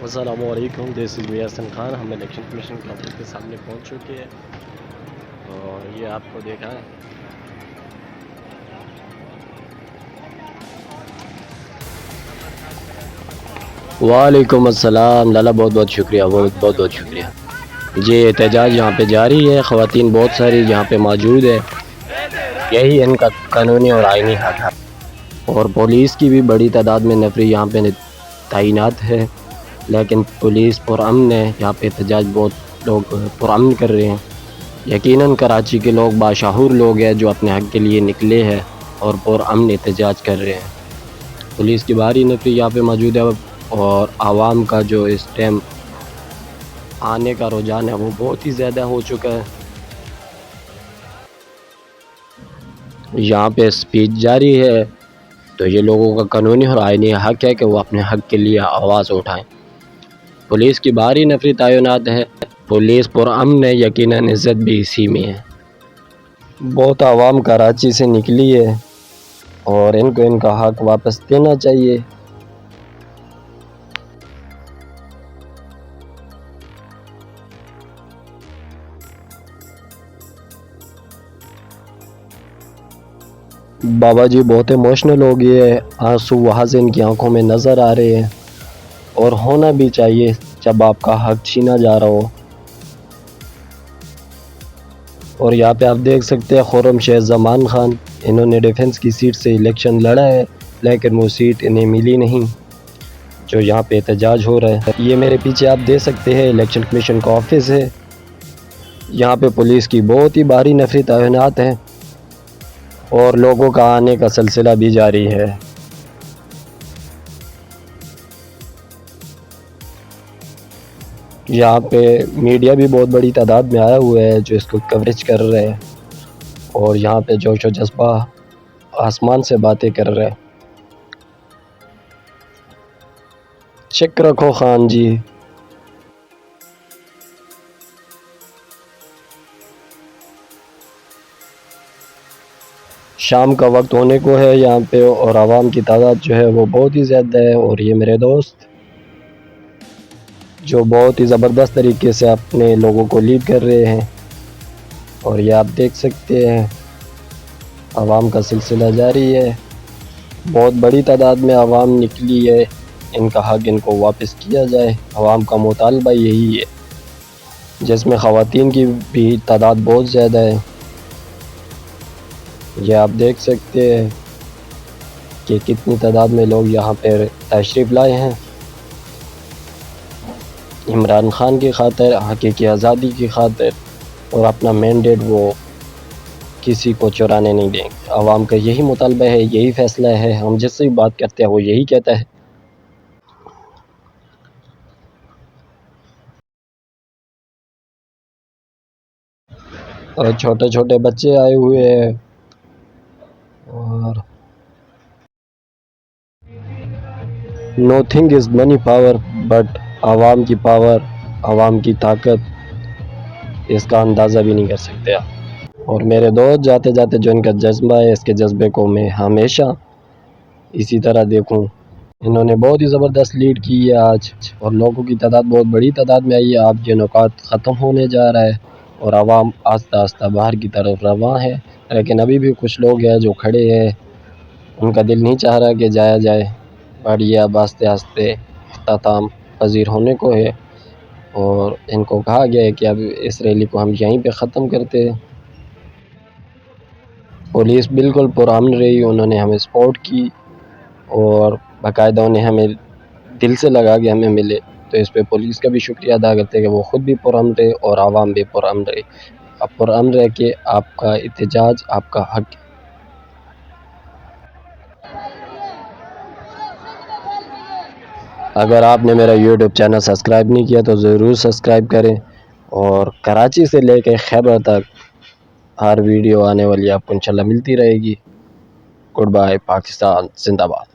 السلام علیکم، دس از حسن خان. ہم الیکشن کمیشن کے آفس کے سامنے پہنچ چکے ہیں اور یہ آپ کو دیکھا ہے. وعلیکم السلام لالا، بہت بہت شکریہ، بہت بہت شکریہ. جی احتجاج یہاں پہ جاری ہے، خواتین بہت ساری یہاں پہ موجود ہے. یہی ان کا قانونی اور آئینی حق ہے. اور پولیس کی بھی بڑی تعداد میں نفری یہاں پہ تعینات ہے، لیکن پولیس پرامن ہے. یہاں پہ احتجاج بہت لوگ پرامن کر رہے ہیں. یقیناً کراچی کے لوگ باشعور لوگ ہیں جو اپنے حق کے لیے نکلے ہیں اور پرامن احتجاج کر رہے ہیں. پولیس کی بھاری نفری یہاں پہ موجود ہے اور عوام کا جو اس ٹائم آنے کا رجحان ہے وہ بہت ہی زیادہ ہو چکا ہے. یہاں پہ اسپیچ جاری ہے تو یہ لوگوں کا قانونی اور آئینی حق ہے کہ وہ اپنے حق کے لیے آواز اٹھائیں. پولیس کی بھاری نفری تعینات ہے. پولیس پرامن ہے، یقیناً عزت بھی اسی میں ہے. بہت عوام کراچی سے نکلی ہے اور ان کو ان کا حق واپس دینا چاہیے. بابا جی بہت ایموشنل ہو گئے ہیں، آنسو وہاں سے ان کی آنکھوں میں نظر آ رہے ہیں اور ہونا بھی چاہیے جب آپ کا حق چھینا جا رہا ہو. اور یہاں پہ آپ دیکھ سکتے ہیں خرم شیخ زمان خان، انہوں نے ڈیفنس کی سیٹ سے الیکشن لڑا ہے لیکن وہ سیٹ انہیں ملی نہیں جو یہاں پہ احتجاج ہو رہا ہے. یہ میرے پیچھے آپ دیکھ سکتے ہیں الیکشن کمیشن کا آفس ہے. یہاں پہ پولیس کی بہت ہی بھاری نفری تعینات ہیں اور لوگوں کا آنے کا سلسلہ بھی جاری ہے. یہاں پہ میڈیا بھی بہت بڑی تعداد میں آیا ہوا ہے جو اس کو کوریج کر رہے ہیں اور یہاں پہ جوش و جذبہ آسمان سے باتیں کر رہے ہیں. چیک رکھو خان جی. شام کا وقت ہونے کو ہے یہاں پہ اور عوام کی تعداد جو ہے وہ بہت ہی زیادہ ہے. اور یہ میرے دوست جو بہت ہی زبردست طریقے سے اپنے لوگوں کو لیڈ کر رہے ہیں اور یہ آپ دیکھ سکتے ہیں عوام کا سلسلہ جاری ہے. بہت بڑی تعداد میں عوام نکلی ہے، ان کا حق ان کو واپس کیا جائے. عوام کا مطالبہ یہی ہے جس میں خواتین کی بھی تعداد بہت زیادہ ہے. یہ آپ دیکھ سکتے ہیں کہ کتنی تعداد میں لوگ یہاں پہ تشریف لائے ہیں عمران خان کی خاطر، حقیقی آزادی کی خاطر، اور اپنا مینڈیٹ وہ کسی کو چرانے نہیں دیں گے. عوام کا یہی مطالبہ ہے، یہی فیصلہ ہے. ہم جس سے بھی بات کرتے ہیں وہ یہی کہتا ہے. اور چھوٹے چھوٹے بچے آئے ہوئے ہیں اور nothing is money power but عوام کی پاور، عوام کی طاقت، اس کا اندازہ بھی نہیں کر سکتے آپ. اور میرے دوست جاتے جاتے جو ان کا جذبہ ہے، اس کے جذبے کو میں ہمیشہ اسی طرح دیکھوں. انہوں نے بہت ہی زبردست لیڈ کی ہے آج اور لوگوں کی تعداد بہت بڑی تعداد میں آئی ہے. آپ یہ نکات ختم ہونے جا رہا ہے اور عوام آہستہ آہستہ باہر کی طرف رواں ہے، لیکن ابھی بھی کچھ لوگ ہیں جو کھڑے ہیں، ان کا دل نہیں چاہ رہا کہ جایا جائے. اور یہ اب آہستہ آہستہ اختتام پذیر ہونے کو ہے اور ان کو کہا گیا ہے کہ اب اس ریلی کو ہم یہیں پہ ختم کرتے ہیں. پولیس بالکل پرامن رہی، انہوں نے ہمیں سپورٹ کی اور باقاعدہ انہیں ہمیں دل سے لگا کہ ہمیں ملے. تو اس پہ پولیس کا بھی شکریہ ادا کرتے ہیں کہ وہ خود بھی پرامن رہے اور عوام بھی پرامن رہے. اب پرامن رہ کے آپ کا احتجاج آپ کا حق ہے. اگر آپ نے میرا یوٹیوب چینل سبسکرائب نہیں کیا تو ضرور سبسکرائب کریں اور کراچی سے لے کے خیبر تک ہر ویڈیو آنے والی آپ کو انشاءاللہ ملتی رہے گی. Good bye. پاکستان زندہ باد.